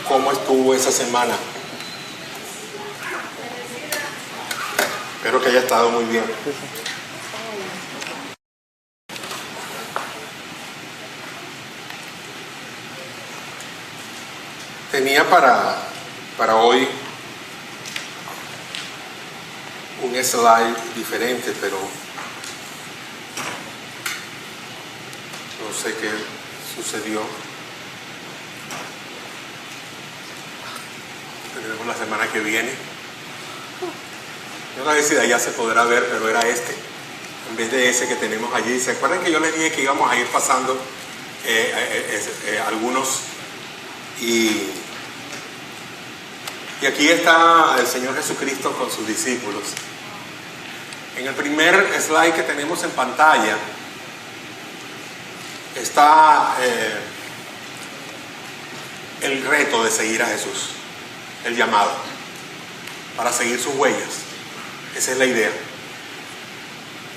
¿Cómo estuvo esa semana? Espero que haya estado muy bien. Tenía para hoy un slide diferente, pero no sé qué sucedió. Tendremos la semana que viene. Yo no sé si de allá se podrá ver, pero era este, en vez de ese que tenemos allí. ¿Se acuerdan que yo les dije que íbamos a ir pasando algunos? Y aquí está el Señor Jesucristo con sus discípulos. En el primer slide que tenemos en pantalla está el reto de seguir a Jesús, el llamado para seguir sus huellas. Esa es la idea.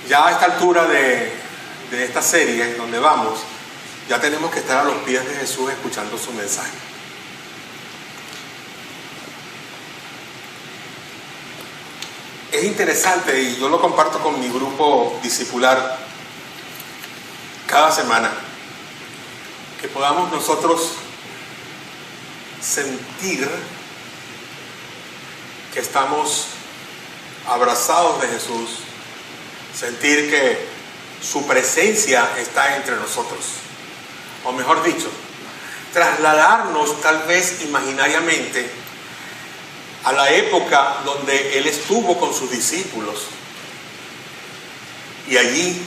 Ya a esta altura de esta serie en donde vamos, ya tenemos que estar a los pies de Jesús escuchando su mensaje. Es interesante, y yo lo comparto con mi grupo discipular cada semana, que podamos nosotros sentir que estamos abrazados de Jesús, sentir que su presencia está entre nosotros, o mejor dicho, trasladarnos tal vez imaginariamente a la época donde Él estuvo con sus discípulos, y allí,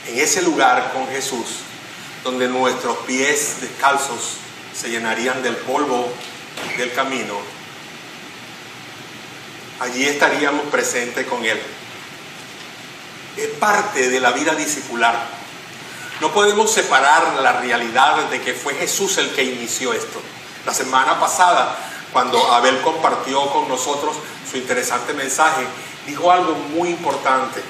en ese lugar con Jesús, donde nuestros pies descalzos se llenarían del polvo del camino, allí estaríamos presentes con Él. Es parte de la vida discipular. No podemos separar la realidad de que fue Jesús el que inició esto. La semana pasada, cuando Abel compartió con nosotros su interesante mensaje, dijo algo muy importante: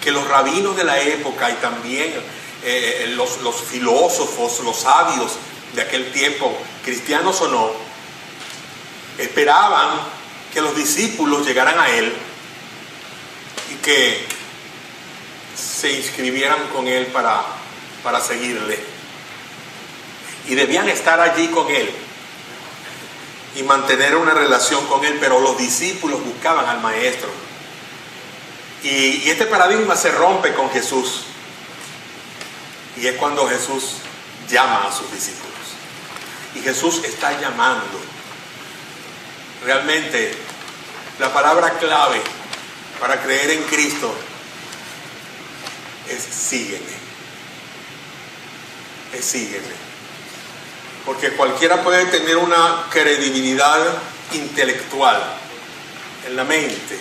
que los rabinos de la época y también los filósofos, los sabios de aquel tiempo, cristianos o no, esperaban que los discípulos llegaran a Él y que se inscribieran con Él para seguirle. Y debían estar allí con Él y mantener una relación con Él, pero los discípulos buscaban al Maestro. Y este paradigma se rompe con Jesús. Y es cuando Jesús llama a sus discípulos. Y Jesús está llamando. Realmente, la palabra clave para creer en Cristo es sígueme. Es sígueme. Porque cualquiera puede tener una credibilidad intelectual en la mente,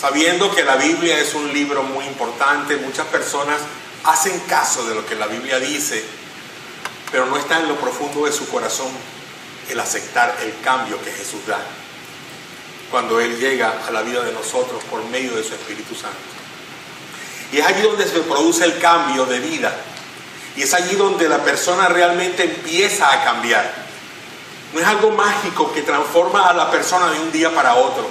sabiendo que la Biblia es un libro muy importante. Muchas personas hacen caso de lo que la Biblia dice, pero no está en lo profundo de su corazón el aceptar el cambio que Jesús da cuando Él llega a la vida de nosotros por medio de su Espíritu Santo. Y es allí donde se produce el cambio de vida. Y es allí donde la persona realmente empieza a cambiar. No es algo mágico que transforma a la persona de un día para otro.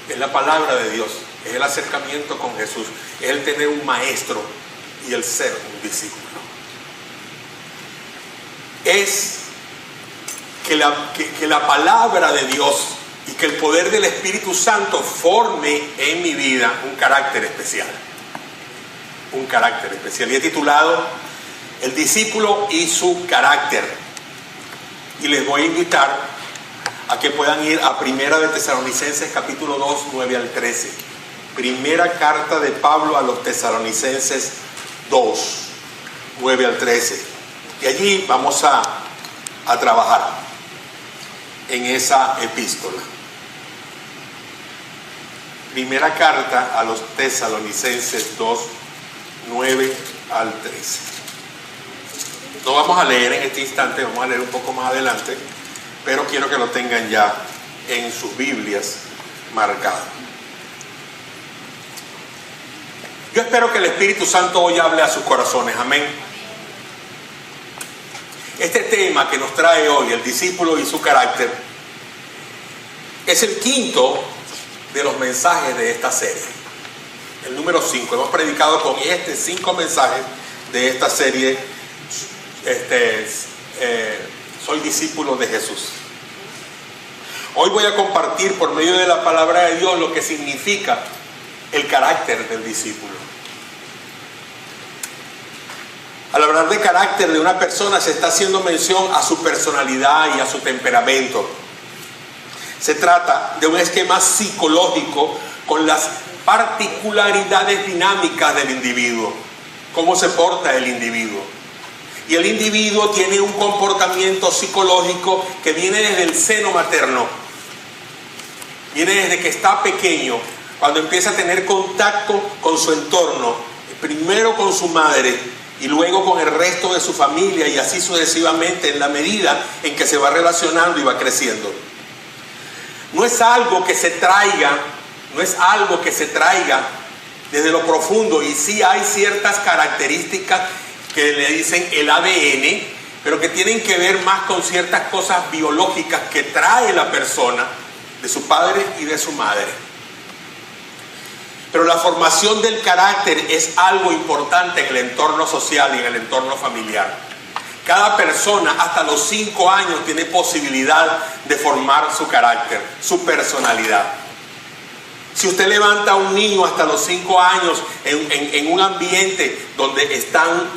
Es la palabra de Dios, es el acercamiento con Jesús, es el tener un maestro y el ser un discípulo. Es que la palabra de Dios y que el poder del Espíritu Santo forme en mi vida un carácter especial. Un carácter especial. Y he titulado El discípulo y su carácter. Y les voy a invitar a que puedan ir a Primera de Tesalonicenses capítulo 2, 9 al 13. Primera carta de Pablo a los Tesalonicenses 2, 9 al 13. Y allí vamos a trabajar en esa epístola. Primera carta a los Tesalonicenses 2, 9 al 13. No vamos a leer en este instante, vamos a leer un poco más adelante, pero quiero que lo tengan ya en sus Biblias marcado. Yo espero que el Espíritu Santo hoy hable a sus corazones. Amén. Este tema que nos trae hoy, el discípulo y su carácter, es el quinto de los mensajes de esta serie. El número 5. Hemos predicado con 5 mensajes de esta serie. Soy discípulo de Jesús. Hoy voy a compartir por medio de la palabra de Dios lo que significa el carácter del discípulo. Al hablar de carácter de una persona se está haciendo mención a su personalidad y a su temperamento. Se trata de un esquema psicológico con las particularidades dinámicas del individuo, cómo se porta el individuo. Y el individuo tiene un comportamiento psicológico que viene desde el seno materno, viene desde que está pequeño, cuando empieza a tener contacto con su entorno, primero con su madre y luego con el resto de su familia, y así sucesivamente en la medida en que se va relacionando y va creciendo. No es algo que se traiga desde lo profundo, y sí hay ciertas características que le dicen el ADN, pero que tienen que ver más con ciertas cosas biológicas que trae la persona de su padre y de su madre. Pero la formación del carácter es algo importante en el entorno social y en el entorno familiar. Cada persona hasta los 5 años tiene posibilidad de formar su carácter, su personalidad. Si usted levanta a un niño hasta los 5 años en un ambiente donde están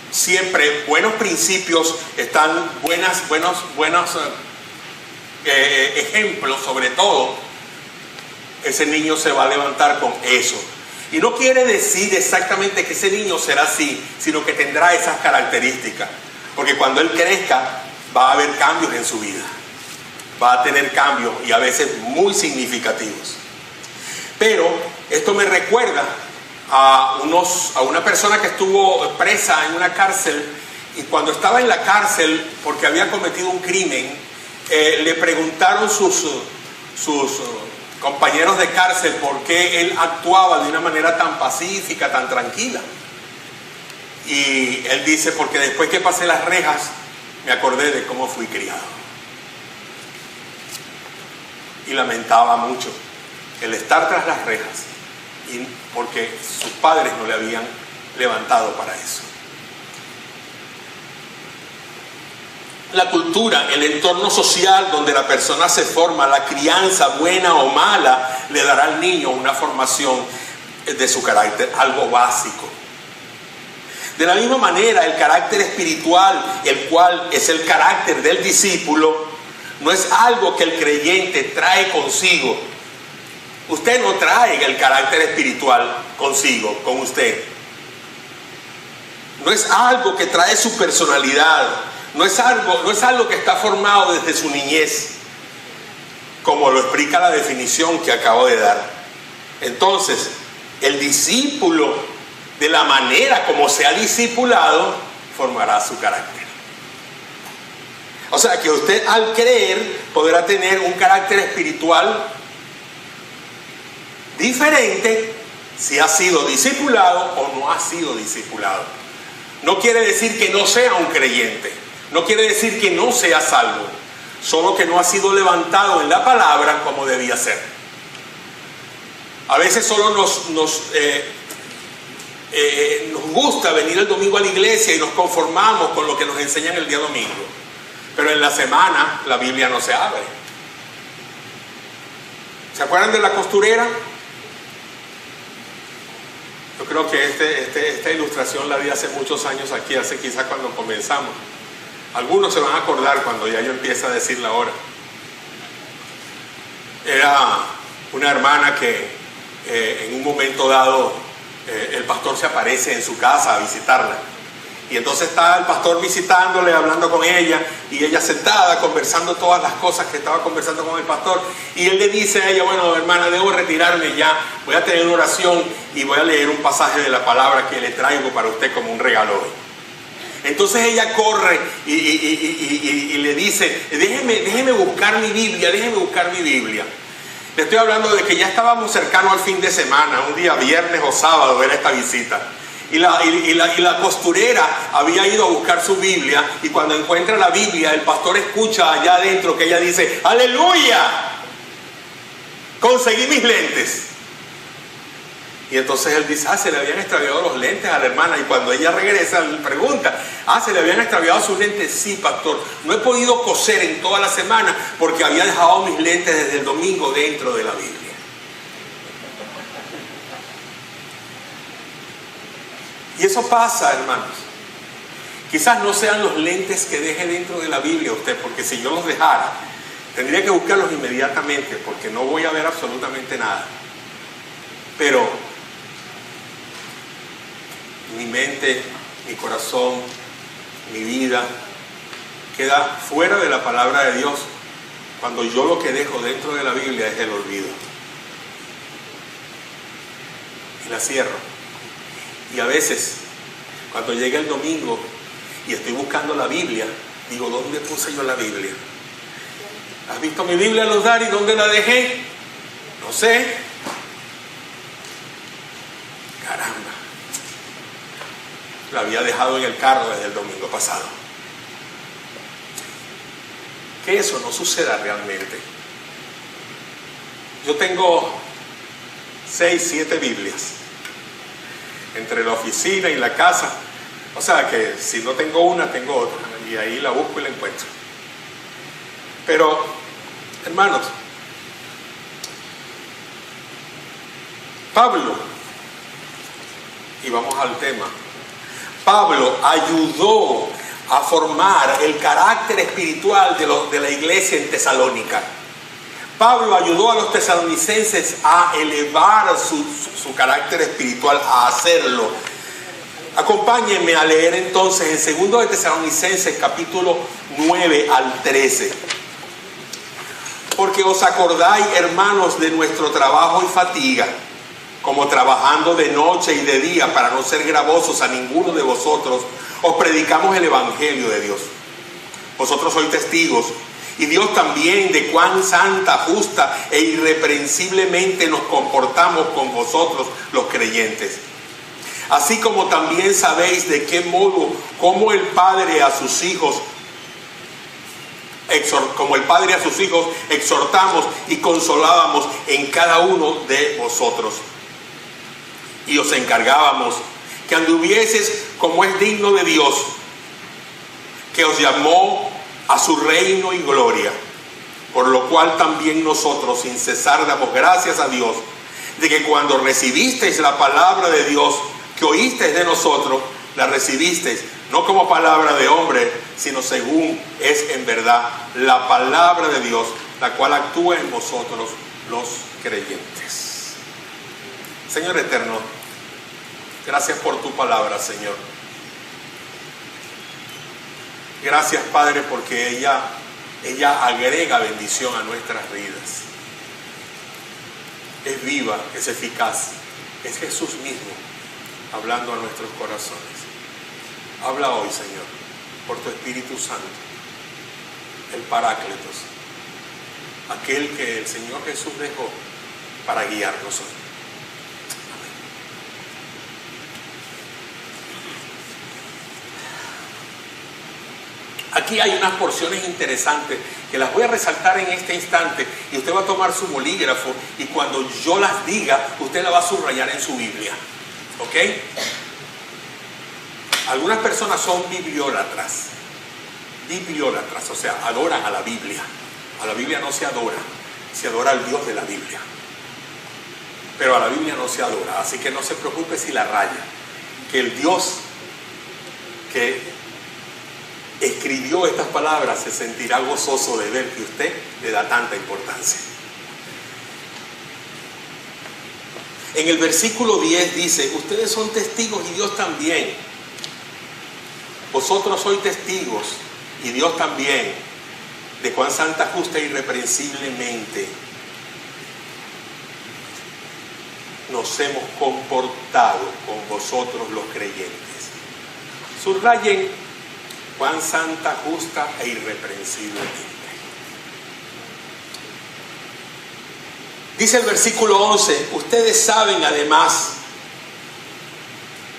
siempre buenos principios, están buenos ejemplos sobre todo, ese niño se va a levantar con eso. Y no quiere decir exactamente que ese niño será así, sino que tendrá esas características. Porque cuando él crezca va a haber cambios en su vida. Va a tener cambios, y a veces muy significativos. Pero esto me recuerda a una persona que estuvo presa en una cárcel, y cuando estaba en la cárcel porque había cometido un crimen, le preguntaron sus compañeros de cárcel por qué él actuaba de una manera tan pacífica, tan tranquila. Y él dice: porque después que pasé las rejas me acordé de cómo fui criado. Y lamentaba mucho el estar tras las rejas, y porque sus padres no le habían levantado para eso. La cultura, el entorno social donde la persona se forma, la crianza buena o mala, le dará al niño una formación de su carácter, algo básico. De la misma manera, el carácter espiritual, el cual es el carácter del discípulo, no es algo que el creyente trae consigo. Usted no trae el carácter espiritual consigo, con usted. No es algo que trae su personalidad. No es algo que está formado desde su niñez, como lo explica la definición que acabo de dar. Entonces, el discípulo, de la manera como se ha discipulado, formará su carácter. O sea que usted, al creer, podrá tener un carácter espiritual diferente si ha sido discipulado o no ha sido discipulado. No quiere decir que no sea un creyente. No quiere decir que no sea salvo, solo que no ha sido levantado en la palabra como debía ser. A veces solo nos gusta venir el domingo a la iglesia y nos conformamos con lo que nos enseñan el día domingo. Pero en la semana la Biblia no se abre. ¿Se acuerdan de la costurera? Yo creo que esta ilustración la vi hace muchos años aquí, hace quizás cuando comenzamos. Algunos se van a acordar cuando ya yo empiece a decir la hora. Era una hermana que en un momento dado el pastor se aparece en su casa a visitarla. Y entonces está el pastor visitándole, hablando con ella, y ella sentada, conversando todas las cosas que estaba conversando con el pastor. Y él le dice a ella: bueno, hermana, debo retirarme ya, voy a tener una oración y voy a leer un pasaje de la palabra que le traigo para usted como un regalo hoy. Entonces ella corre y le dice: déjeme buscar mi Biblia. Le estoy hablando de que ya estábamos cercanos al fin de semana, un día viernes o sábado era esta visita. Y la costurera había ido a buscar su Biblia, y cuando encuentra la Biblia, el pastor escucha allá adentro que ella dice: ¡Aleluya! Conseguí mis lentes. Y entonces él dice: se le habían extraviado los lentes a la hermana. Y cuando ella regresa, le pregunta: se le habían extraviado sus lentes. Sí, pastor, no he podido coser en toda la semana porque había dejado mis lentes desde el domingo dentro de la Biblia. Y eso pasa, hermanos. Quizás no sean los lentes que deje dentro de la Biblia usted, porque si yo los dejara, tendría que buscarlos inmediatamente, porque no voy a ver absolutamente nada. Pero mi mente, mi corazón, mi vida queda fuera de la palabra de Dios cuando yo lo que dejo dentro de la Biblia es el olvido. Y la cierro. Y a veces, cuando llega el domingo y estoy buscando la Biblia, digo: ¿dónde puse yo la Biblia? ¿Has visto mi Biblia, Losdari? ¿Dónde la dejé? No sé. Caramba. La había dejado en el carro desde el domingo pasado. Que eso no suceda realmente. Yo tengo 6, 7 Biblias entre la oficina y la casa. O sea que si no tengo una, tengo otra, y ahí la busco y la encuentro. Pero, hermanos, Pablo, y vamos al tema, Pablo ayudó a formar el carácter espiritual de la iglesia en Tesalónica. Pablo ayudó a los tesalonicenses a elevar su carácter espiritual, a hacerlo. Acompáñenme a leer entonces en 2 de Tesalonicenses capítulo 9 al 13. Porque os acordáis, hermanos, de nuestro trabajo y fatiga, como trabajando de noche y de día para no ser gravosos a ninguno de vosotros, os predicamos el Evangelio de Dios. Vosotros sois testigos, y Dios también, de cuán santa, justa e irreprensiblemente nos comportamos con vosotros los creyentes. Así como también sabéis de qué modo, como el Padre a sus hijos exhortamos y consolábamos en cada uno de vosotros. Y os encargábamos que anduvieses como es digno de Dios, que os llamó a su reino y gloria, por lo cual también nosotros sin cesar damos gracias a Dios de que cuando recibisteis la palabra de Dios que oísteis de nosotros, la recibisteis no como palabra de hombre, sino según es en verdad la palabra de Dios, la cual actúa en vosotros los creyentes. Señor eterno, gracias por tu palabra, Señor. Gracias, Padre, porque ella agrega bendición a nuestras vidas. Es viva, es eficaz, es Jesús mismo hablando a nuestros corazones. Habla hoy, Señor, por tu Espíritu Santo, el Paráclitos, aquel que el Señor Jesús dejó para guiarnos hoy. Aquí hay unas porciones interesantes que las voy a resaltar en este instante, y usted va a tomar su bolígrafo y cuando yo las diga, usted la va a subrayar en su Biblia. ¿Ok? Algunas personas son bibliólatras, o sea, adoran a la Biblia. A la Biblia no se adora, se adora al Dios de la Biblia. Pero a la Biblia no se adora, así que no se preocupe si la raya, que el Dios que escribió estas palabras se sentirá gozoso de ver que usted le da tanta importancia. En el versículo 10 dice: ustedes son testigos y Dios también. Vosotros sois testigos y Dios también de cuán santa, justa e irreprensiblemente nos hemos comportado con vosotros los creyentes. Subrayen: cuán santa, justa e irreprensiblemente. Dice el versículo 11, ustedes saben además,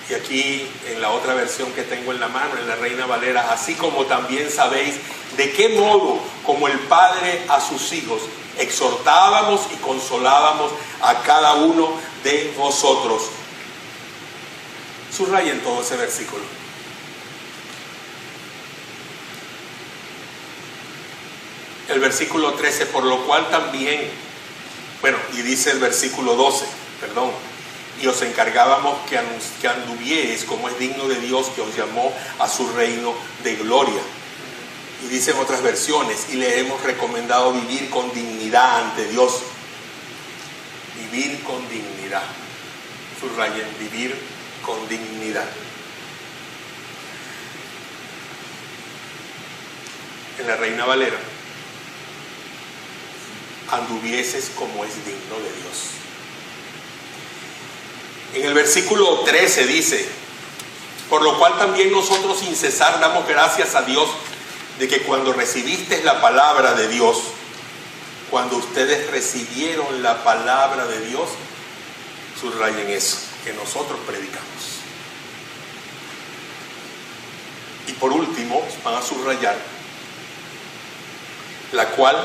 y aquí en la otra versión que tengo en la mano, en la Reina Valera, así como también sabéis de qué modo, como el Padre a sus hijos, exhortábamos y consolábamos a cada uno de vosotros. Subrayen todo ese versículo. El versículo 13, por lo cual también, y dice el versículo 12, y os encargábamos que anduvierais como es digno de Dios que os llamó a su reino de gloria. Y dicen otras versiones, y le hemos recomendado vivir con dignidad ante Dios. Vivir con dignidad. Subrayen, vivir con dignidad. En la Reina Valera, anduvieses como es digno de Dios. En el versículo 13 dice, por lo cual también nosotros sin cesar damos gracias a Dios de que cuando recibisteis la palabra de Dios, cuando ustedes recibieron la palabra de Dios, subrayen eso, que nosotros predicamos. Y por último, van a subrayar, la cual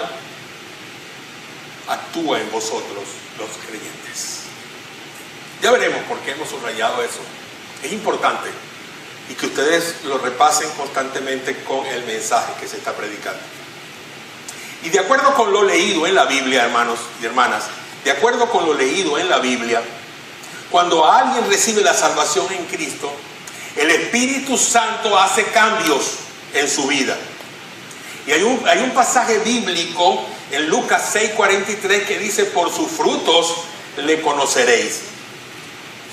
actúa en vosotros los creyentes. Ya veremos por qué hemos subrayado eso. Es importante y que ustedes lo repasen constantemente con el mensaje que se está predicando. Y de acuerdo con lo leído en la Biblia, hermanos y hermanas, de acuerdo con lo leído en la Biblia, cuando alguien recibe la salvación en Cristo, el Espíritu Santo hace cambios en su vida. Y hay un pasaje bíblico en Lucas 6:43 que dice, por sus frutos le conoceréis.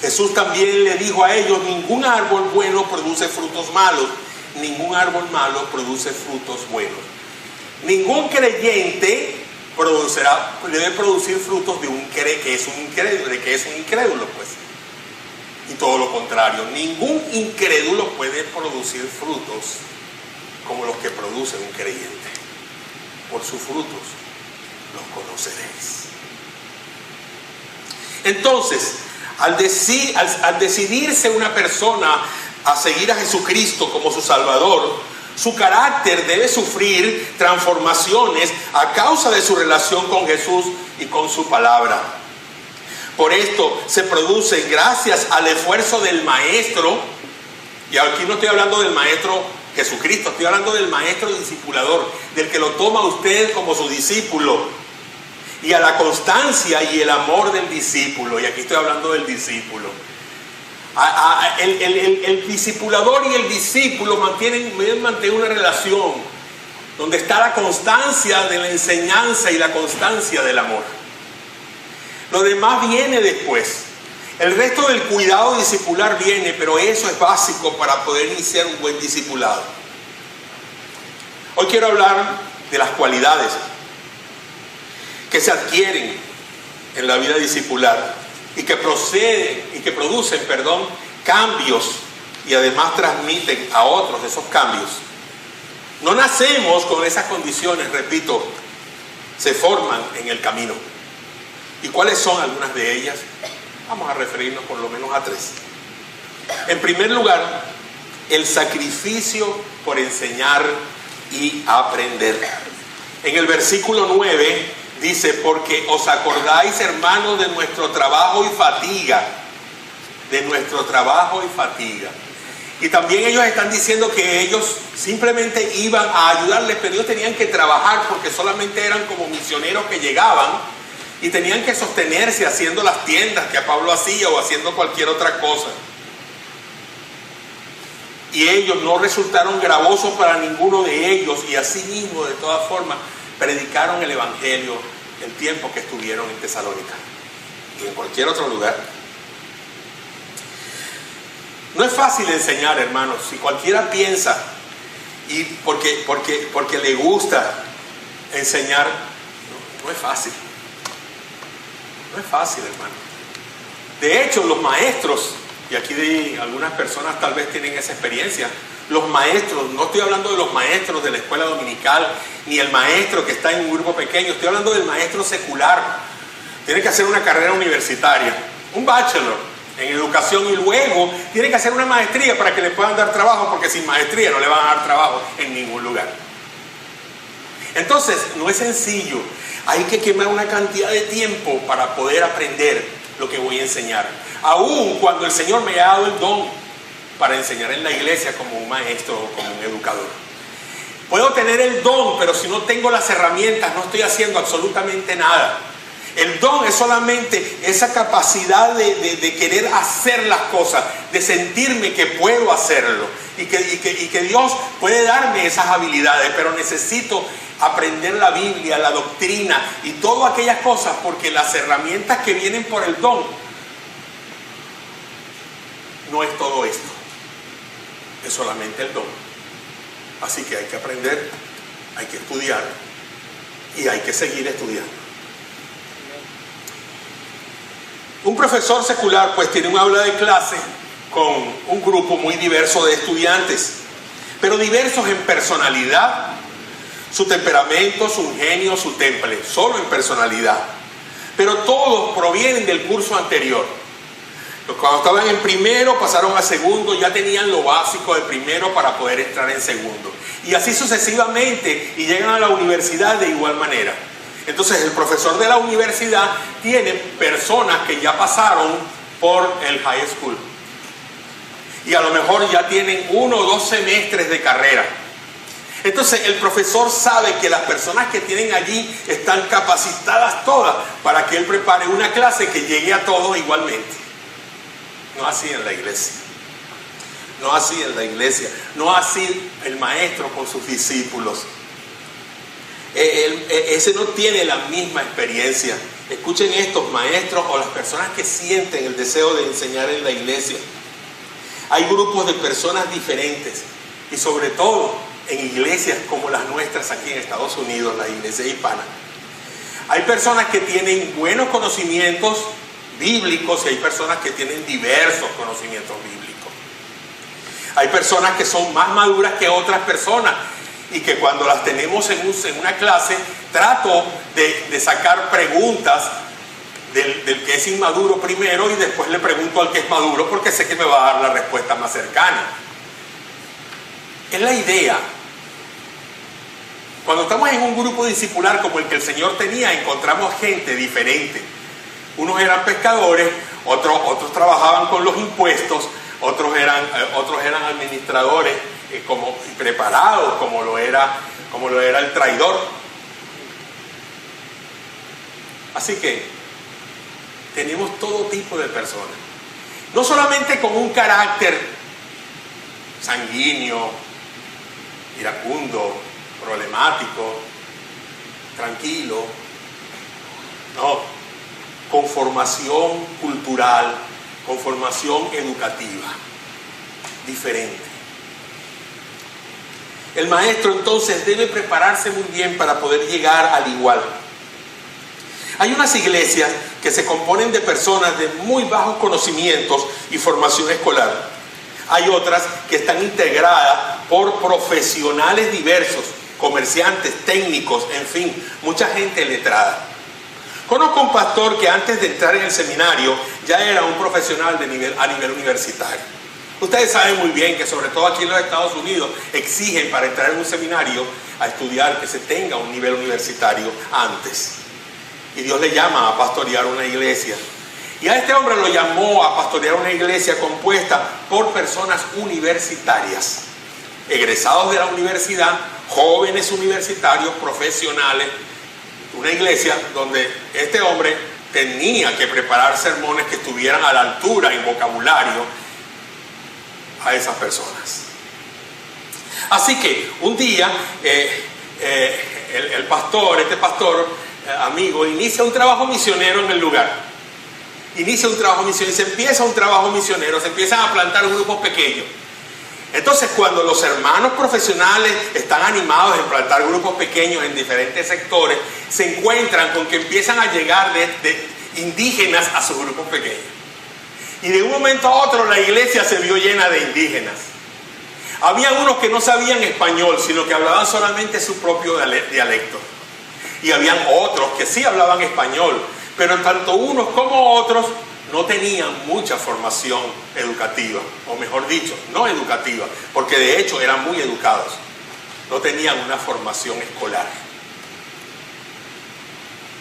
Jesús también le dijo a ellos, ningún árbol bueno produce frutos malos, ningún árbol malo produce frutos buenos. Ningún creyente debe producir frutos de que es un incrédulo, pues. Y todo lo contrario, ningún incrédulo puede producir frutos como los que produce un creyente. Por sus frutos los conoceréis. Entonces, al decidirse una persona a seguir a Jesucristo como su Salvador, su carácter debe sufrir transformaciones a causa de su relación con Jesús y con su palabra. Por esto se produce gracias al esfuerzo del maestro, y aquí no estoy hablando del maestro Jesucristo, estoy hablando del maestro discipulador, del que lo toma usted como su discípulo, y a la constancia y el amor del discípulo, y aquí estoy hablando del discípulo. El discipulador y el discípulo deben mantener una relación donde está la constancia de la enseñanza y la constancia del amor. Lo demás viene después. El resto del cuidado discipular viene, pero eso es básico para poder iniciar un buen discipulado. Hoy quiero hablar de las cualidades que se adquieren en la vida discipular y que producen cambios y además transmiten a otros esos cambios. No nacemos con esas condiciones, repito, se forman en el camino. ¿Y cuáles son algunas de ellas? Vamos a referirnos por lo menos a 3. En primer lugar, el sacrificio por enseñar y aprender. En el versículo 9 dice, porque os acordáis, hermanos, de nuestro trabajo y fatiga. De nuestro trabajo y fatiga. Y también ellos están diciendo que ellos simplemente iban a ayudarles, pero ellos tenían que trabajar porque solamente eran como misioneros que llegaban y tenían que sostenerse haciendo las tiendas que Pablo hacía o haciendo cualquier otra cosa. Y ellos no resultaron gravosos para ninguno de ellos, y asimismo, de todas formas, predicaron el Evangelio el tiempo que estuvieron en Tesalónica y en cualquier otro lugar. No es fácil enseñar, hermanos. Si cualquiera piensa y porque le gusta enseñar, no es fácil. No es fácil, hermano. De hecho, los maestros, y aquí algunas personas tal vez tienen esa experiencia, los maestros, no estoy hablando de los maestros de la escuela dominical, ni el maestro que está en un grupo pequeño, estoy hablando del maestro secular, tiene que hacer una carrera universitaria, un bachelor en educación, y luego tiene que hacer una maestría para que le puedan dar trabajo, porque sin maestría no le van a dar trabajo en ningún lugar. Entonces, no es sencillo. Hay que quemar una cantidad de tiempo para poder aprender lo que voy a enseñar. Aún cuando el Señor me ha dado el don para enseñar en la iglesia como un maestro o como un educador. Puedo tener el don, pero si no tengo las herramientas, no estoy haciendo absolutamente nada. El don es solamente esa capacidad de querer hacer las cosas, de sentirme que puedo hacerlo y que Dios puede darme esas habilidades, pero necesito aprender la Biblia, la doctrina y todas aquellas cosas, porque las herramientas que vienen por el don no es todo esto, es solamente el don. Así que hay que aprender, hay que estudiar y hay que seguir estudiando. Un profesor secular pues tiene un aula de clase con un grupo muy diverso de estudiantes, pero diversos en personalidad, su temperamento, su ingenio, su temple, solo en personalidad. Pero todos provienen del curso anterior. Cuando estaban en primero pasaron a segundo, ya tenían lo básico de primero para poder entrar en segundo. Y así sucesivamente, y llegan a la universidad de igual manera. Entonces el profesor de la universidad tiene personas que ya pasaron por el high school. Y a lo mejor ya tienen 1 o 2 semestres de carrera. Entonces el profesor sabe que las personas que tienen allí están capacitadas todas para que él prepare una clase que llegue a todos igualmente. No así en la iglesia. No así en la iglesia. No así el maestro con sus discípulos. Ese no tiene la misma experiencia. Escuchen estos maestros o las personas que sienten el deseo de enseñar en la iglesia. Hay grupos de personas diferentes y sobre todo en iglesias como las nuestras aquí en Estados Unidos, la iglesia hispana. Hay personas que tienen buenos conocimientos bíblicos y hay personas que tienen diversos conocimientos bíblicos. Hay personas que son más maduras que otras personas y que cuando las tenemos en una clase trato de sacar preguntas del que es inmaduro primero y después le pregunto al que es maduro porque sé que me va a dar la respuesta más cercana. Es la idea. Cuando estamos en un grupo discipular como el que el Señor tenía, encontramos gente diferente. Unos eran pescadores, otros trabajaban con los impuestos, otros eran administradores como preparados, como lo era el traidor. Así que tenemos todo tipo de personas. No solamente con un carácter sanguíneo, iracundo, problemático, tranquilo. No, con formación cultural, con formación educativa, diferente. El maestro entonces debe prepararse muy bien para poder llegar al igual. Hay unas iglesias que se componen de personas de muy bajos conocimientos y formación escolar. Hay otras que están integradas por profesionales diversos, comerciantes, técnicos, en fin, mucha gente letrada. Conozco un pastor que antes de entrar en el seminario ya era un profesional a nivel universitario. Ustedes saben muy bien que sobre todo aquí en los Estados Unidos exigen para entrar en un seminario a estudiar que se tenga un nivel universitario antes. Y Dios le llama a pastorear una iglesia. Y a este hombre lo llamó a pastorear una iglesia compuesta por personas universitarias, egresados de la universidad, jóvenes universitarios, profesionales. Una iglesia donde este hombre tenía que preparar sermones que estuvieran a la altura en vocabulario a esas personas. Así que un día este pastor amigo inicia un trabajo misionero en el lugar. Inicia un trabajo misionero y se empieza un trabajo misionero, se empiezan a plantar grupos pequeños. Entonces, cuando los hermanos profesionales están animados en plantar grupos pequeños en diferentes sectores, se encuentran con que empiezan a llegar de indígenas a sus grupos pequeños. Y de un momento a otro la iglesia se vio llena de indígenas. Había unos que no sabían español, sino que hablaban solamente su propio dialecto. Y habían otros que sí hablaban español, Pero tanto unos como otros no tenían mucha formación educativa, o mejor dicho, no educativa, porque de hecho eran muy educados. No tenían una formación escolar.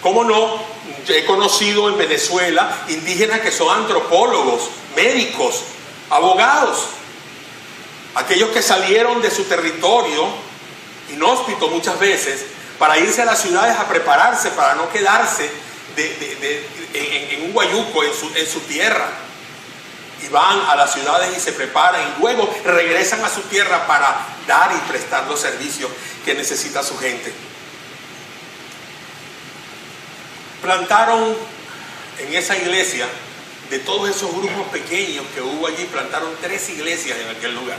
¿Cómo no? He conocido en Venezuela indígenas que son antropólogos, médicos, abogados. Aquellos que salieron de su territorio, inhóspito muchas veces, para irse a las ciudades a prepararse, para no quedarse en un guayuco, en su tierra. Y van a las ciudades y se preparan y luego regresan a su tierra para dar y prestar los servicios que necesita su gente. Plantaron en esa iglesia, de todos esos grupos pequeños que hubo allí, plantaron 3 iglesias en aquel lugar.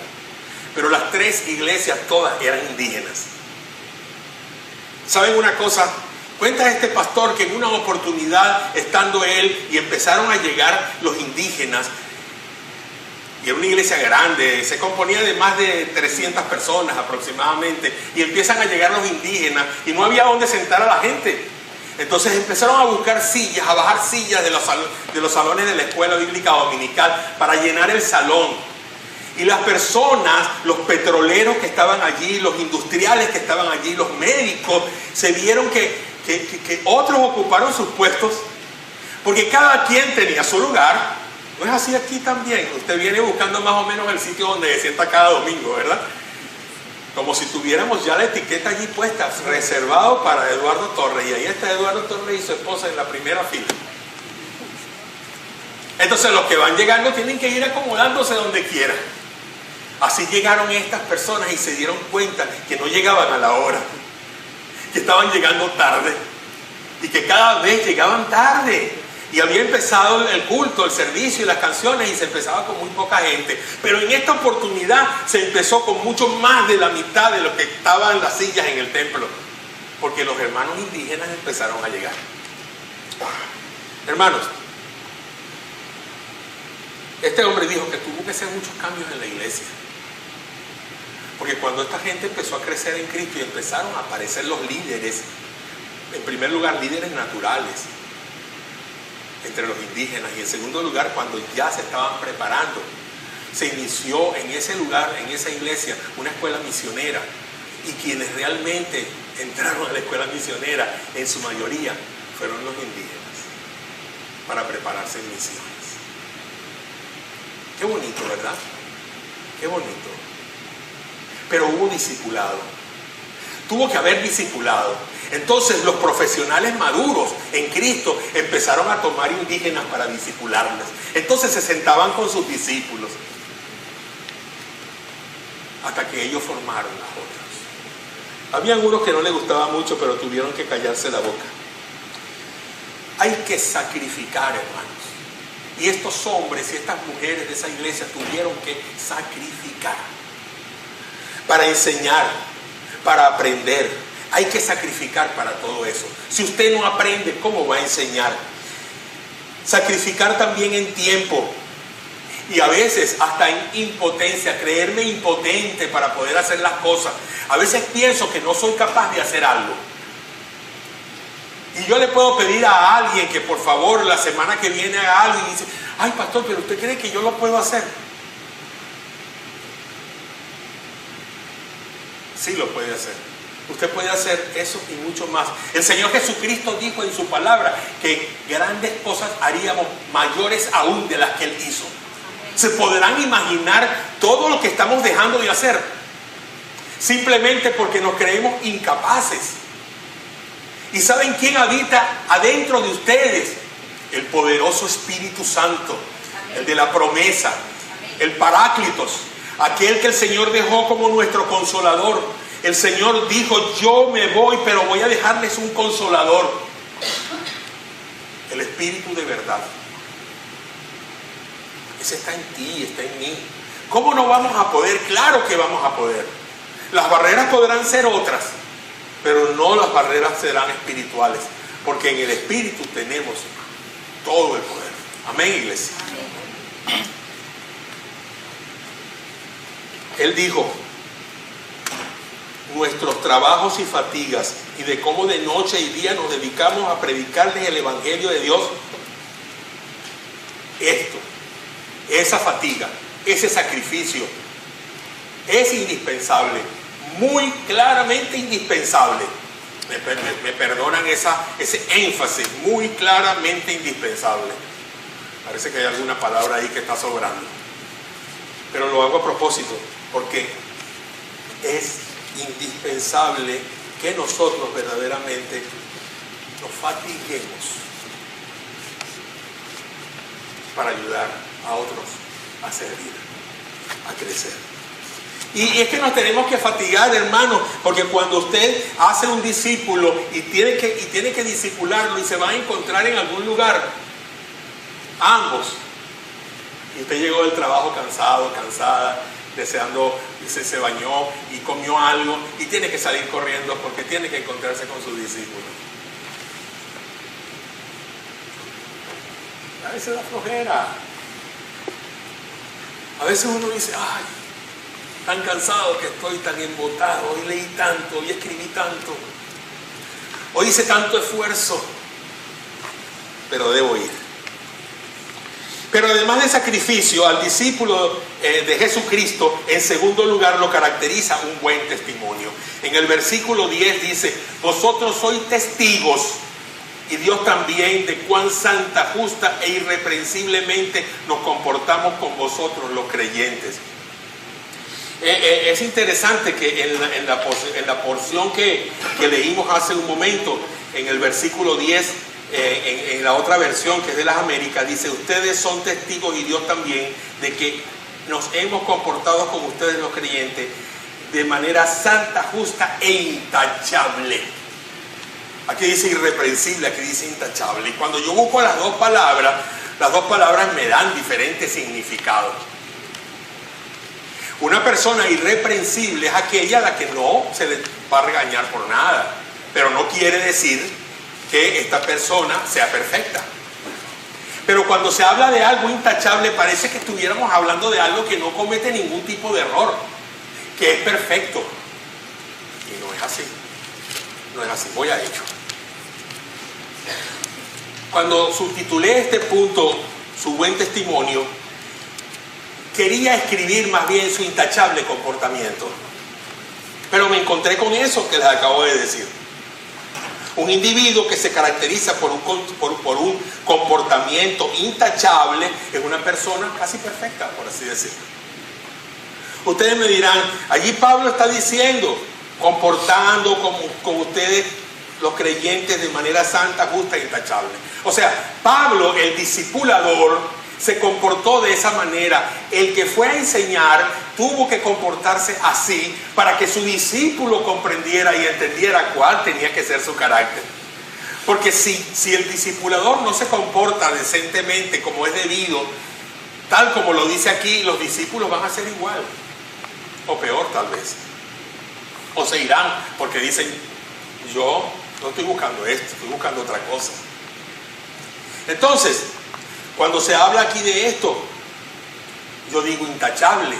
Pero las 3 iglesias todas eran indígenas. ¿Saben una cosa? Cuenta este pastor que en una oportunidad, estando él, y empezaron a llegar los indígenas, y era una iglesia grande, se componía de más de 300 personas aproximadamente, y empiezan a llegar los indígenas, y no había dónde sentar a la gente. Entonces empezaron a buscar sillas, a bajar sillas de los salones de la escuela bíblica dominical para llenar el salón. Y las personas, los petroleros que estaban allí, los industriales que estaban allí, los médicos, se vieron que otros ocuparon sus puestos, porque cada quien tenía su lugar. No es así aquí también. Usted viene buscando más o menos el sitio donde se sienta cada domingo, ¿verdad? Como si tuviéramos ya la etiqueta allí puesta, reservado para Eduardo Torres. Y ahí está Eduardo Torres y su esposa en la primera fila. Entonces los que van llegando tienen que ir acomodándose donde quieran. Así llegaron estas personas y se dieron cuenta que no llegaban a la hora, que estaban llegando tarde y que cada vez llegaban tarde. Y había empezado el culto, el servicio y las canciones, y se empezaba con muy poca gente. Pero en esta oportunidad se empezó con mucho más de la mitad de lo que estaban las sillas en el templo, porque los hermanos indígenas empezaron a llegar. Hermanos, este hombre dijo que tuvo que hacer muchos cambios en la iglesia, porque cuando esta gente empezó a crecer en Cristo y empezaron a aparecer los líderes, en primer lugar líderes naturales entre los indígenas, y en segundo lugar cuando ya se estaban preparando, se inició en ese lugar, en esa iglesia, una escuela misionera, y quienes realmente entraron a la escuela misionera en su mayoría fueron los indígenas para prepararse en misiones. Qué bonito, ¿verdad? Qué bonito. Pero hubo discipulado. Tuvo que haber discipulado. Entonces los profesionales maduros en Cristo empezaron a tomar indígenas para discipularles. Entonces se sentaban con sus discípulos hasta que ellos formaron a otros. Habían unos que no les gustaba mucho, pero tuvieron que callarse la boca. Hay que sacrificar, hermanos. Y estos hombres y estas mujeres de esa iglesia tuvieron que sacrificar para enseñar, para aprender. Hay que sacrificar para todo eso. Si usted no aprende, ¿cómo va a enseñar? Sacrificar también en tiempo. Y a veces hasta en impotencia, creerme impotente para poder hacer las cosas. A veces pienso que no soy capaz de hacer algo. Y yo le puedo pedir a alguien que por favor la semana que viene haga algo y dice, ay pastor, pero usted cree que yo lo puedo hacer. Sí lo puede hacer. Usted puede hacer eso y mucho más. El Señor Jesucristo dijo en su palabra que grandes cosas haríamos, mayores aún de las que Él hizo. ¿Se podrán imaginar todo lo que estamos dejando de hacer? Simplemente porque nos creemos incapaces. ¿Y saben quién habita adentro de ustedes? El poderoso Espíritu Santo, el de la promesa, el Paráclitos, aquel que el Señor dejó como nuestro consolador. El Señor dijo, yo me voy, pero voy a dejarles un consolador. El Espíritu de verdad. Ese está en ti, está en mí. ¿Cómo no vamos a poder? Claro que vamos a poder. Las barreras podrán ser otras, pero no las barreras serán espirituales, porque en el Espíritu tenemos todo el poder. Amén, iglesia. Amén. Él dijo, nuestros trabajos y fatigas y de cómo de noche y día nos dedicamos a predicarles el Evangelio de Dios, esa fatiga, ese sacrificio es indispensable, muy claramente indispensable. Me perdonan ese énfasis, muy claramente indispensable. Parece que hay alguna palabra ahí que está sobrando, pero lo hago a propósito porque es indispensable que nosotros verdaderamente nos fatiguemos para ayudar a otros a servir, a crecer. Y es que nos tenemos que fatigar, hermanos, porque cuando usted hace un discípulo y tiene que discipularlo y se va a encontrar en algún lugar, ambos, y usted llegó del trabajo cansado, cansada, deseando, se bañó y comió algo y tiene que salir corriendo porque tiene que encontrarse con su discípulo. A veces da flojera. A veces uno dice, ay, tan cansado que estoy, tan embotado, hoy leí tanto, hoy escribí tanto, hoy hice tanto esfuerzo, pero debo ir. Pero además de sacrificio, al discípulo de Jesucristo, en segundo lugar, lo caracteriza un buen testimonio. En el versículo 10 dice, vosotros sois testigos, y Dios también, de cuán santa, justa e irreprensiblemente nos comportamos con vosotros los creyentes. Es interesante que en la porción que leímos hace un momento, en el versículo 10, en la otra versión que es de las Américas, dice, ustedes son testigos y Dios también de que nos hemos comportado con ustedes los creyentes de manera santa, justa e intachable. Aquí dice irreprensible, aquí dice intachable. Y cuando yo busco las dos palabras me dan diferentes significados. Una persona irreprensible es aquella a la que no se le va a regañar por nada, pero no quiere decir que esta persona sea perfecta. Pero cuando se habla de algo intachable, parece que estuviéramos hablando de algo que no comete ningún tipo de error, que es perfecto. Y no es así. No es así. Voy a ello. Cuando subtitulé este punto, su buen testimonio, quería escribir más bien su intachable comportamiento. Pero me encontré con eso que les acabo de decir. Un individuo que se caracteriza por un comportamiento intachable es una persona casi perfecta, por así decirlo. Ustedes me dirán, allí Pablo está diciendo, comportando con ustedes los creyentes de manera santa, justa e intachable. O sea, Pablo, el discipulador, se comportó de esa manera. El que fue a enseñar tuvo que comportarse así para que su discípulo comprendiera y entendiera cuál tenía que ser su carácter. Porque si el discipulador no se comporta decentemente como es debido, tal como lo dice aquí, los discípulos van a ser igual o peor tal vez. O se irán porque dicen, yo no estoy buscando esto, estoy buscando otra cosa. Entonces, cuando se habla aquí de esto, yo digo intachable.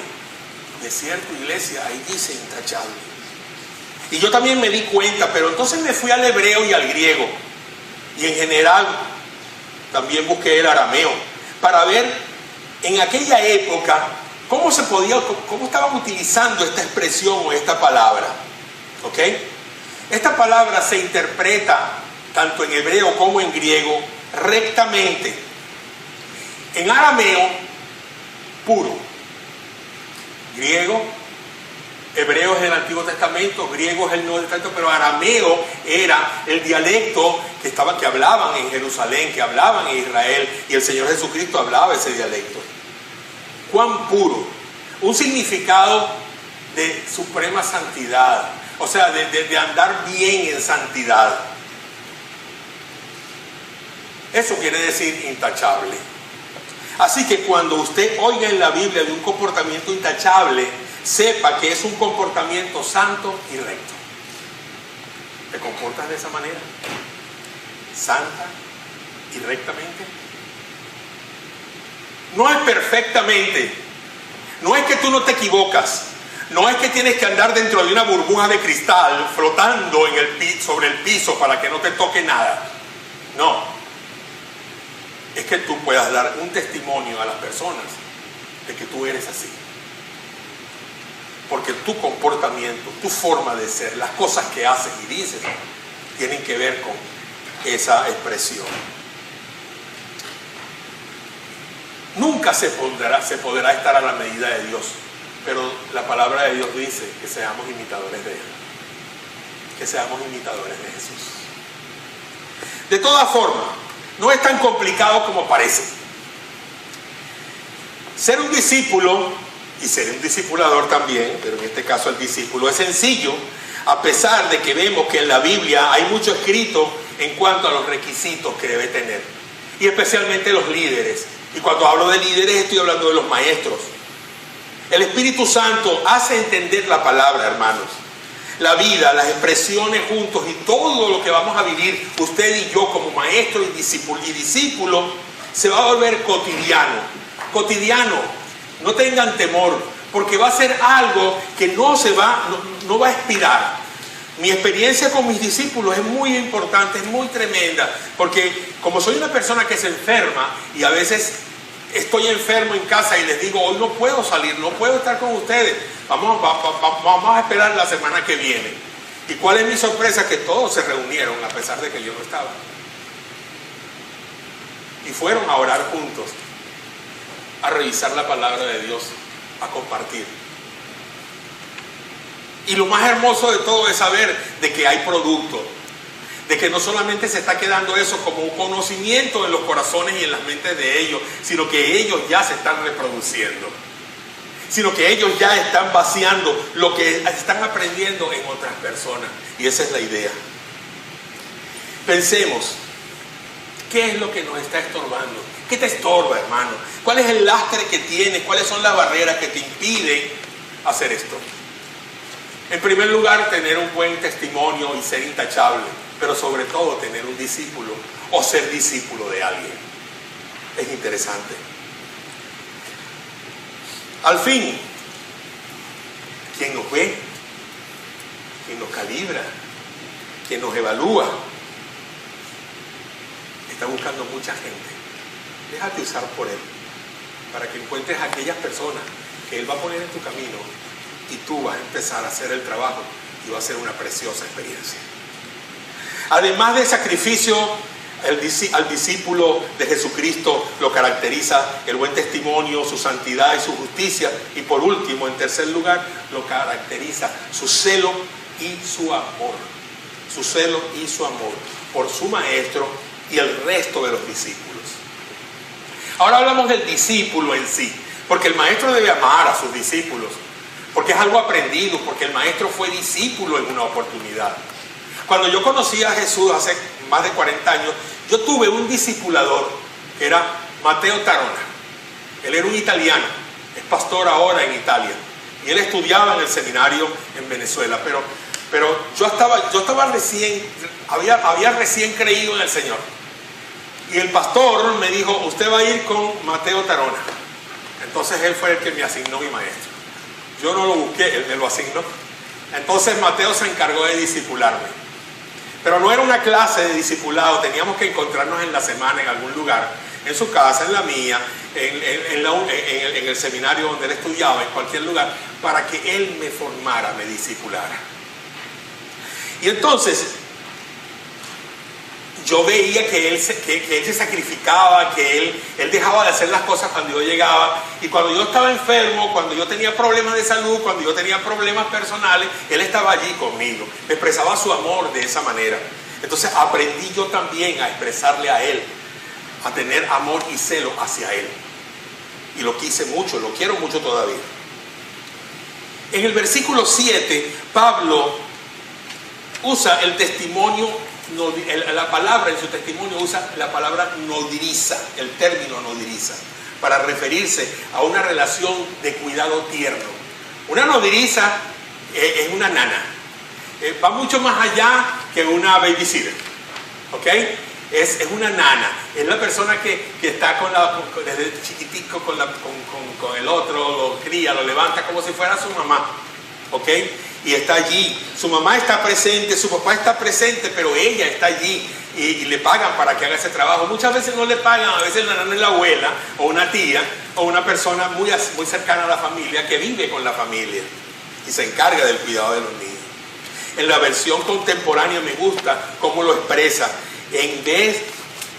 De cierto, iglesia, ahí dice intachable. Y yo también me di cuenta, pero entonces me fui al hebreo y al griego. Y en general, también busqué el arameo, para ver en aquella época cómo estaban utilizando esta expresión o esta palabra. ¿Ok? Esta palabra se interpreta, tanto en hebreo como en griego, rectamente. En arameo, puro. Griego, hebreo es el Antiguo Testamento, griego es el Nuevo Testamento, pero arameo era el dialecto que hablaban en Jerusalén, que hablaban en Israel, y el Señor Jesucristo hablaba ese dialecto. ¿Cuán puro? Un significado de suprema santidad, o sea, de andar bien en santidad. Eso quiere decir intachable. Así que cuando usted oiga en la Biblia de un comportamiento intachable, sepa que es un comportamiento santo y recto. ¿Te comportas de esa manera? ¿Santa y rectamente? No es perfectamente. No es que tú no te equivocas. No es que tienes que andar dentro de una burbuja de cristal flotando sobre el piso para que no te toque nada. No. Es que tú puedas dar un testimonio a las personas de que tú eres así. Porque tu comportamiento, tu forma de ser, las cosas que haces y dices, tienen que ver con esa expresión. Nunca se podrá estar a la medida de Dios, pero la palabra de Dios dice que seamos imitadores de Él, que seamos imitadores de Jesús. De todas formas, no es tan complicado como parece. Ser un discípulo y ser un discipulador también, pero en este caso el discípulo es sencillo, a pesar de que vemos que en la Biblia hay mucho escrito en cuanto a los requisitos que debe tener, y especialmente los líderes. Y cuando hablo de líderes estoy hablando de los maestros. El Espíritu Santo hace entender la palabra, hermanos. La vida, las expresiones juntos y todo lo que vamos a vivir, usted y yo como maestro y discípulo, se va a volver cotidiano. Cotidiano. No tengan temor, porque va a ser algo que no va a expirar. Mi experiencia con mis discípulos es muy importante, es muy tremenda, porque como soy una persona que se enferma y a veces estoy enfermo en casa y les digo, hoy no puedo salir, no puedo estar con ustedes, vamos a esperar la semana que viene. ¿Y cuál es mi sorpresa? Que todos se reunieron a pesar de que yo no estaba. Y fueron a orar juntos, a revisar la palabra de Dios, a compartir. Y lo más hermoso de todo es saber de que hay producto, de que no solamente se está quedando eso como un conocimiento en los corazones y en las mentes de ellos, sino que ellos ya se están reproduciendo, sino que ellos ya están vaciando lo que están aprendiendo en otras personas. Y esa es la idea. Pensemos, ¿qué es lo que nos está estorbando? ¿Qué te estorba, hermano? ¿Cuál es el lastre que tienes? ¿Cuáles son las barreras que te impiden hacer esto? En primer lugar, tener un buen testimonio y ser intachable, pero sobre todo tener un discípulo o ser discípulo de alguien. Es interesante. Al fin, quien nos ve, quien nos calibra, quien nos evalúa, está buscando mucha gente. Déjate usar por Él, para que encuentres a aquellas personas que Él va a poner en tu camino y tú vas a empezar a hacer el trabajo y va a ser una preciosa experiencia. Además de sacrificio, al discípulo de Jesucristo lo caracteriza el buen testimonio, su santidad y su justicia. Y por último, en tercer lugar, lo caracteriza su celo y su amor. Su celo y su amor por su maestro y el resto de los discípulos. Ahora hablamos del discípulo en sí, porque el maestro debe amar a sus discípulos, porque es algo aprendido, porque el maestro fue discípulo en una oportunidad. Cuando yo conocí a Jesús hace más de 40 años, yo tuve un discipulador que era Matteo Tarona. Él era un italiano, es pastor ahora en Italia, y él estudiaba en el seminario en Venezuela, pero yo estaba recién, había recién creído en el Señor. Y el pastor me dijo, usted va a ir con Matteo Tarona. Entonces él fue el que me asignó mi maestro. Yo no lo busqué, él me lo asignó. Entonces Mateo se encargó de discipularme. Pero no era una clase de discipulado, teníamos que encontrarnos en la semana en algún lugar, en su casa, en la mía, en el seminario donde él estudiaba, en cualquier lugar, para que él me formara, me discipulara. Y entonces yo veía que él se sacrificaba, que él dejaba de hacer las cosas cuando yo llegaba. Y cuando yo estaba enfermo, cuando yo tenía problemas de salud, cuando yo tenía problemas personales, él estaba allí conmigo. Me expresaba su amor de esa manera. Entonces aprendí yo también a expresarle a él, a tener amor y celo hacia él. Y lo quise mucho, lo quiero mucho todavía. En el versículo 7, Pablo usa el testimonio. La palabra en su testimonio usa la palabra nodriza, el término nodriza, para referirse a una relación de cuidado tierno. Una nodriza es una nana, va mucho más allá que una babysitter, ¿ok? Es una nana, es la persona que está desde chiquitico con el otro, lo cría, lo levanta como si fuera su mamá. ¿ok? Y está allí. Su mamá está presente, su papá está presente, pero ella está allí y le pagan para que haga ese trabajo. Muchas veces no le pagan, a veces la nana es la abuela o una tía o una persona muy cercana a la familia que vive con la familia y se encarga del cuidado de los niños. En la versión contemporánea me gusta cómo lo expresa.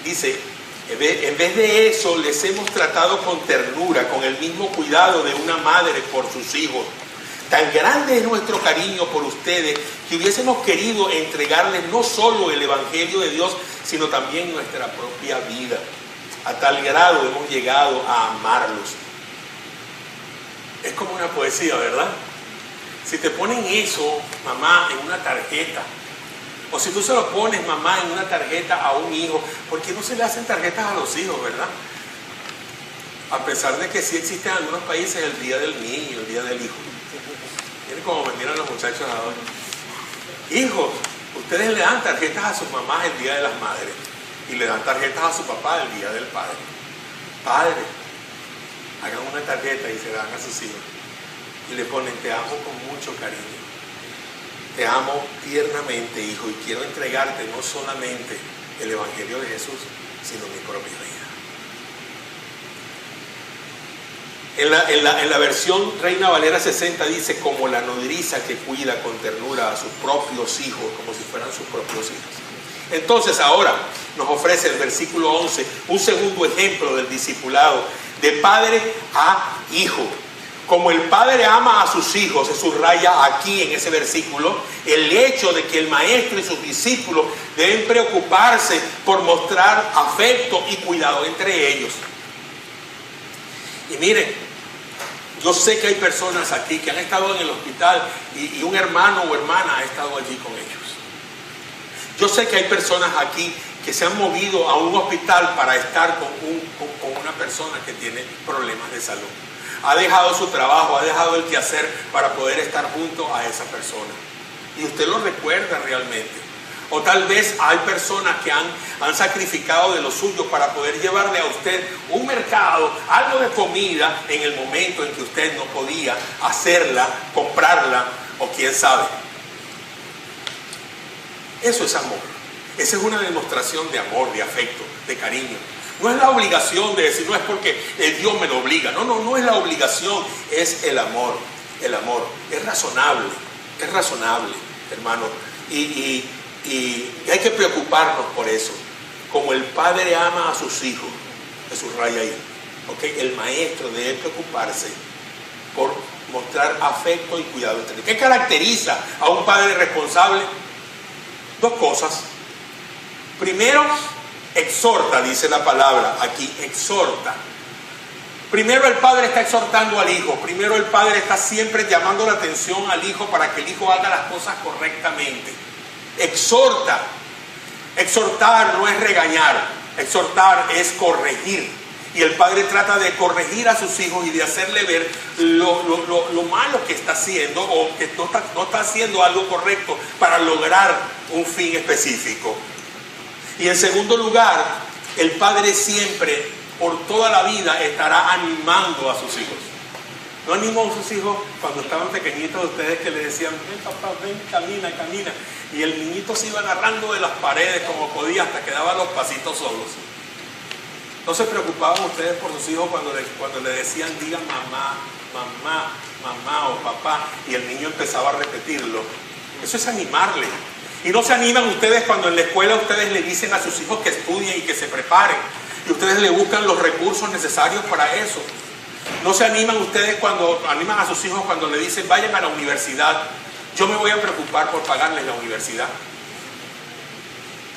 Dice, en vez de eso les hemos tratado con ternura, con el mismo cuidado de una madre por sus hijos. Tan grande es nuestro cariño por ustedes que hubiésemos querido entregarles no solo el Evangelio de Dios, sino también nuestra propia vida. A tal grado hemos llegado a amarlos. Es como una poesía, ¿verdad? Si te ponen eso, mamá, en una tarjeta, o si tú se lo pones, mamá, en una tarjeta a un hijo, ¿por qué no se le hacen tarjetas a los hijos, verdad? A pesar de que sí existe en algunos países el Día del Niño, el Día del Hijo. Miren cómo me miran los muchachos ahora. Hijos, ustedes le dan tarjetas a sus mamás el Día de las Madres y le dan tarjetas a su papá el Día del Padre. Padre, hagan una tarjeta y se la dan a sus hijos y le ponen: te amo con mucho cariño, te amo tiernamente, hijo, y quiero entregarte no solamente el Evangelio de Jesús, sino mi propia vida. En la versión Reina Valera 60 dice: como la nodriza que cuida con ternura a sus propios hijos, como si fueran sus propios hijos. Entonces ahora nos ofrece el versículo 11 un segundo ejemplo del discipulado de padre a hijo. Como el padre ama a sus hijos, se subraya aquí en ese versículo el hecho de que el maestro y sus discípulos deben preocuparse por mostrar afecto y cuidado entre ellos. Y miren, yo sé que hay personas aquí que han estado en el hospital y un hermano o hermana ha estado allí con ellos. Yo sé que hay personas aquí que se han movido a un hospital para estar con una persona que tiene problemas de salud. Ha dejado su trabajo, ha dejado el quehacer para poder estar junto a esa persona. Y usted lo recuerda realmente. O tal vez hay personas que han sacrificado de lo suyo para poder llevarle a usted un mercado, algo de comida en el momento en que usted no podía hacerla, comprarla o quién sabe. Eso es amor. Esa es una demostración de amor, de afecto, de cariño. No es la obligación de decir, no es porque Dios me lo obliga. No es la obligación, es el amor. El amor es razonable, hermano. Y hay que preocuparnos por eso. Como el padre ama a sus hijos, se subraya ahí, ¿okay? El maestro debe preocuparse por mostrar afecto y cuidado. ¿Qué caracteriza a un padre responsable? Dos cosas. Primero, exhorta, dice la palabra aquí, exhorta. Primero el padre está exhortando al hijo. Primero el padre está siempre llamando la atención al hijo para que el hijo haga las cosas correctamente. Exhorta. Exhortar no es regañar, exhortar es corregir. Y el padre trata de corregir a sus hijos y de hacerle ver lo malo que está haciendo o que no está haciendo algo correcto para lograr un fin específico. Y en segundo lugar, el padre siempre, por toda la vida, estará animando a sus hijos. ¿No animó a sus hijos cuando estaban pequeñitos ustedes que le decían: ven papá, ven, camina, camina? Y el niñito se iba agarrando de las paredes como podía hasta que daba los pasitos solos. ¿No se preocupaban ustedes por sus hijos cuando le decían: diga mamá, mamá, mamá o papá? Y el niño empezaba a repetirlo. Eso es animarle. Y no se animan ustedes cuando en la escuela ustedes le dicen a sus hijos que estudien y que se preparen. Y ustedes le buscan los recursos necesarios para eso. No se animan ustedes cuando animan a sus hijos cuando le dicen: vayan a la universidad. Yo me voy a preocupar por pagarles la universidad.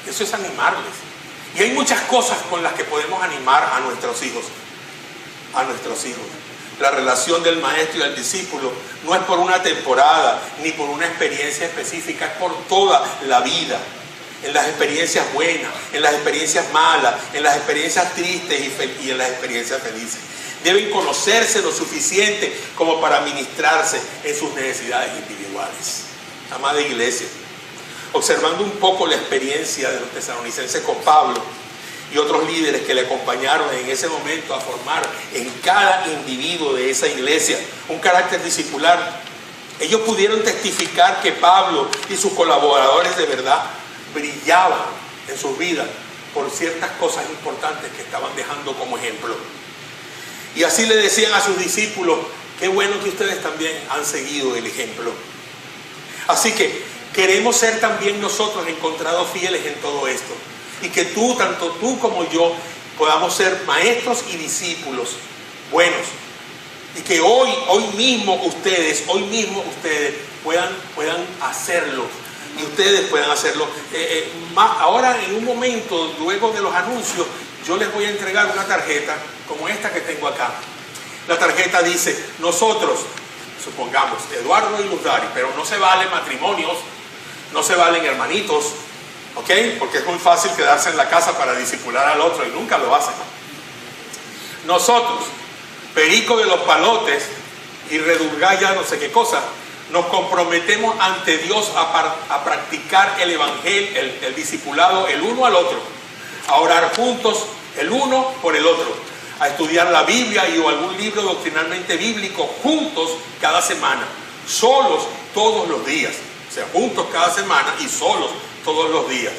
Eso es animarles. Y hay muchas cosas con las que podemos animar a nuestros hijos. A nuestros hijos. La relación del maestro y del discípulo no es por una temporada ni por una experiencia específica, es por toda la vida. En las experiencias buenas, en las experiencias malas, en las experiencias tristes y en las experiencias felices. Deben conocerse lo suficiente como para ministrarse en sus necesidades individuales. Amada iglesia, observando un poco la experiencia de los tesalonicenses con Pablo y otros líderes que le acompañaron en ese momento a formar en cada individuo de esa iglesia un carácter discipular, Ellos pudieron testificar que Pablo y sus colaboradores de verdad brillaban en sus vidas por ciertas cosas importantes que estaban dejando como ejemplo. Y así le decían a sus discípulos: qué bueno que ustedes también han seguido el ejemplo. Así que queremos ser también nosotros encontrados fieles en todo esto. Y que tanto tú como yo, podamos ser maestros y discípulos buenos. Y que hoy mismo ustedes puedan hacerlo. Y ustedes puedan hacerlo. Ahora, en un momento, luego de los anuncios, yo les voy a entregar una tarjeta como esta que tengo acá. La tarjeta dice: nosotros, supongamos, Eduardo y Luz Dari, pero no se valen matrimonios, no se valen hermanitos, ¿ok? Porque es muy fácil quedarse en la casa para discipular al otro y nunca lo hacen. Nosotros, Perico de los Palotes y Redurgaya no sé qué cosa, nos comprometemos ante Dios a practicar el evangelio, el discipulado el uno al otro, a orar juntos el uno por el otro, a estudiar la Biblia o algún libro doctrinalmente bíblico juntos cada semana, solos todos los días, o sea, juntos cada semana y solos todos los días.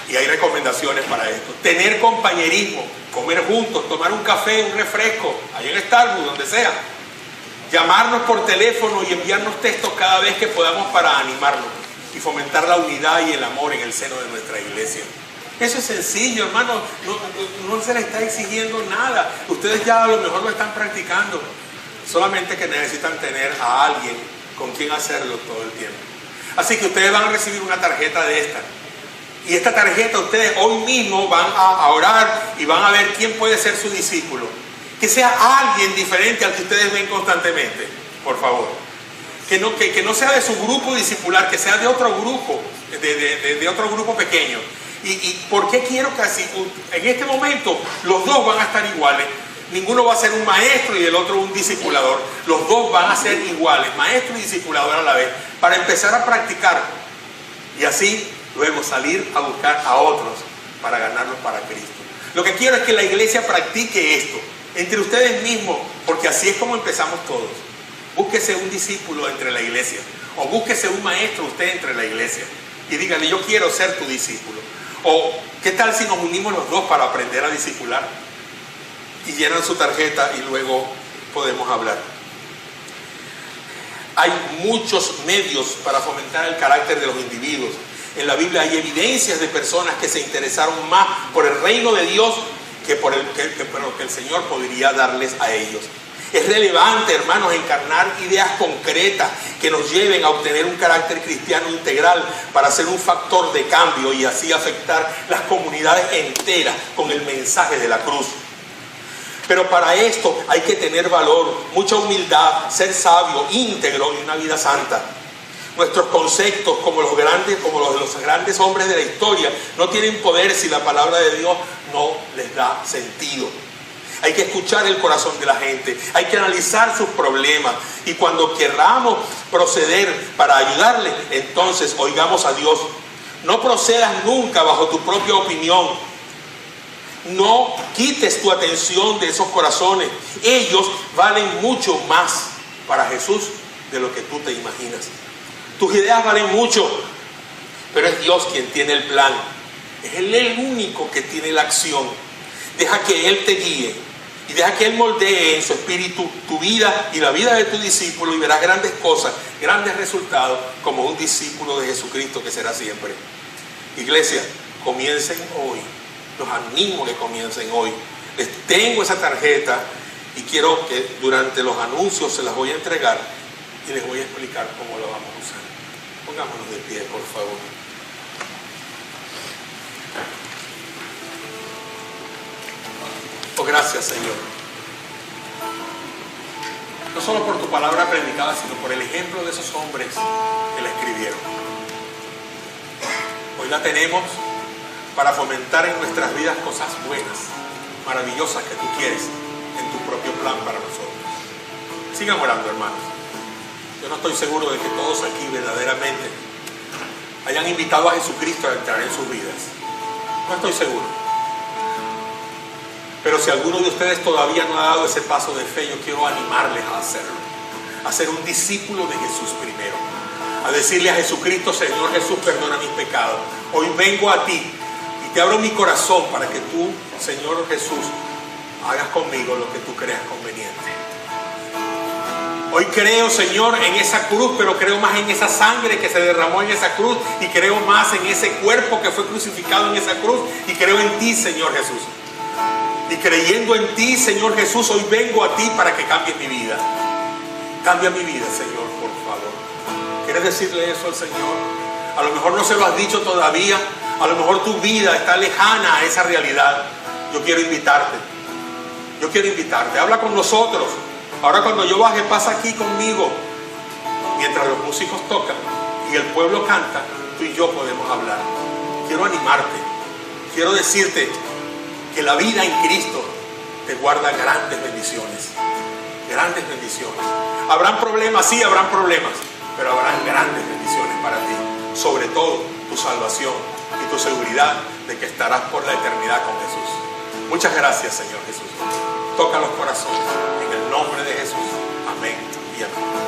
Y hay recomendaciones para esto: tener compañerismo, comer juntos, tomar un café, un refresco, ahí en Starbucks, donde sea, llamarnos por teléfono y enviarnos textos cada vez que podamos para animarnos y fomentar la unidad y el amor en el seno de nuestra iglesia. Eso es sencillo, hermano, no se le está exigiendo nada. Ustedes ya a lo mejor lo están practicando, solamente que necesitan tener a alguien con quien hacerlo todo el tiempo. Así que ustedes van a recibir una tarjeta de esta. Y esta tarjeta ustedes hoy mismo van a orar y van a ver quién puede ser su discípulo. Que sea alguien diferente al que ustedes ven constantemente, por favor. Que no sea de su grupo discipular, que sea de otro grupo, de otro grupo pequeño. ¿Y por qué quiero que así? En este momento los dos van a estar iguales. Ninguno va a ser un maestro y el otro un discipulador. Los dos van a ser iguales, maestro y discipulador a la vez, para empezar a practicar. Y así luego salir a buscar a otros para ganarlos para Cristo. Lo que quiero es que la iglesia practique esto entre ustedes mismos, porque así es como empezamos todos. Búsquese un discípulo entre la iglesia, o búsquese un maestro usted entre la iglesia y dígale: yo quiero ser tu discípulo. O ¿qué tal si nos unimos los dos para aprender a discipular? Y llenan su tarjeta y luego podemos hablar. Hay muchos medios para fomentar el carácter de los individuos. En la Biblia hay evidencias de personas que se interesaron más por el reino de Dios que por lo que el Señor podría darles a ellos. Es relevante, hermanos, encarnar ideas concretas que nos lleven a obtener un carácter cristiano integral para ser un factor de cambio y así afectar las comunidades enteras con el mensaje de la cruz. Pero para esto hay que tener valor, mucha humildad, ser sabio, íntegro y una vida santa. Nuestros conceptos, como los de los grandes hombres de la historia, no tienen poder si la palabra de Dios no les da sentido. Hay que escuchar el corazón de la gente, hay que analizar sus problemas y cuando querramos proceder para ayudarle, entonces oigamos a Dios. No procedas nunca bajo tu propia opinión. No quites tu atención de esos corazones. Ellos valen mucho más para Jesús de lo que tú te imaginas. Tus ideas valen mucho, pero es Dios quien tiene el plan. Es Él el único que tiene la acción. Deja que Él te guíe y deja que Él moldee en su espíritu tu vida y la vida de tu discípulo y verás grandes cosas, grandes resultados como un discípulo de Jesucristo que será siempre. Iglesia, comiencen hoy. Los animo que comiencen hoy. Les tengo esa tarjeta y quiero que durante los anuncios se las voy a entregar y les voy a explicar cómo lo vamos a usar. Pongámonos de pie, por favor. Oh, gracias, Señor. No solo por tu palabra predicada, sino por el ejemplo de esos hombres que la escribieron. Hoy la tenemos para fomentar en nuestras vidas cosas buenas, maravillosas que tú quieres en tu propio plan para nosotros. Sigan orando, hermanos. Yo no estoy seguro de que todos aquí verdaderamente hayan invitado a Jesucristo a entrar en sus vidas. No estoy seguro. Pero si alguno de ustedes todavía no ha dado ese paso de fe, yo quiero animarles a hacerlo. a ser un discípulo de Jesús primero, a decirle a Jesucristo: Señor Jesús, perdona mis pecados. Hoy vengo a ti y te abro mi corazón para que tú, Señor Jesús, hagas conmigo lo que tú creas conveniente. Hoy creo, Señor, en esa cruz, pero creo más en esa sangre que se derramó en esa cruz, y creo más en ese cuerpo que fue crucificado en esa cruz, y creo en ti, Señor Jesús. Y creyendo en ti, Señor Jesús, hoy vengo a ti para que cambies mi vida. Cambia mi vida, Señor, por favor. ¿Quieres decirle eso al Señor? A lo mejor no se lo has dicho todavía. A lo mejor tu vida está lejana a esa realidad. Yo quiero invitarte. Yo quiero invitarte. Habla con nosotros. Ahora cuando yo baje, pasa aquí conmigo. Mientras los músicos tocan y el pueblo canta, tú y yo podemos hablar. Quiero animarte. Quiero decirte que la vida en Cristo te guarda grandes bendiciones. Grandes bendiciones. Habrán problemas, sí, habrán problemas, pero habrán grandes bendiciones para ti. Sobre todo tu salvación y tu seguridad de que estarás por la eternidad con Jesús. Muchas gracias, Señor Jesús. Toca los corazones en el nombre de Jesús. Amén y amén.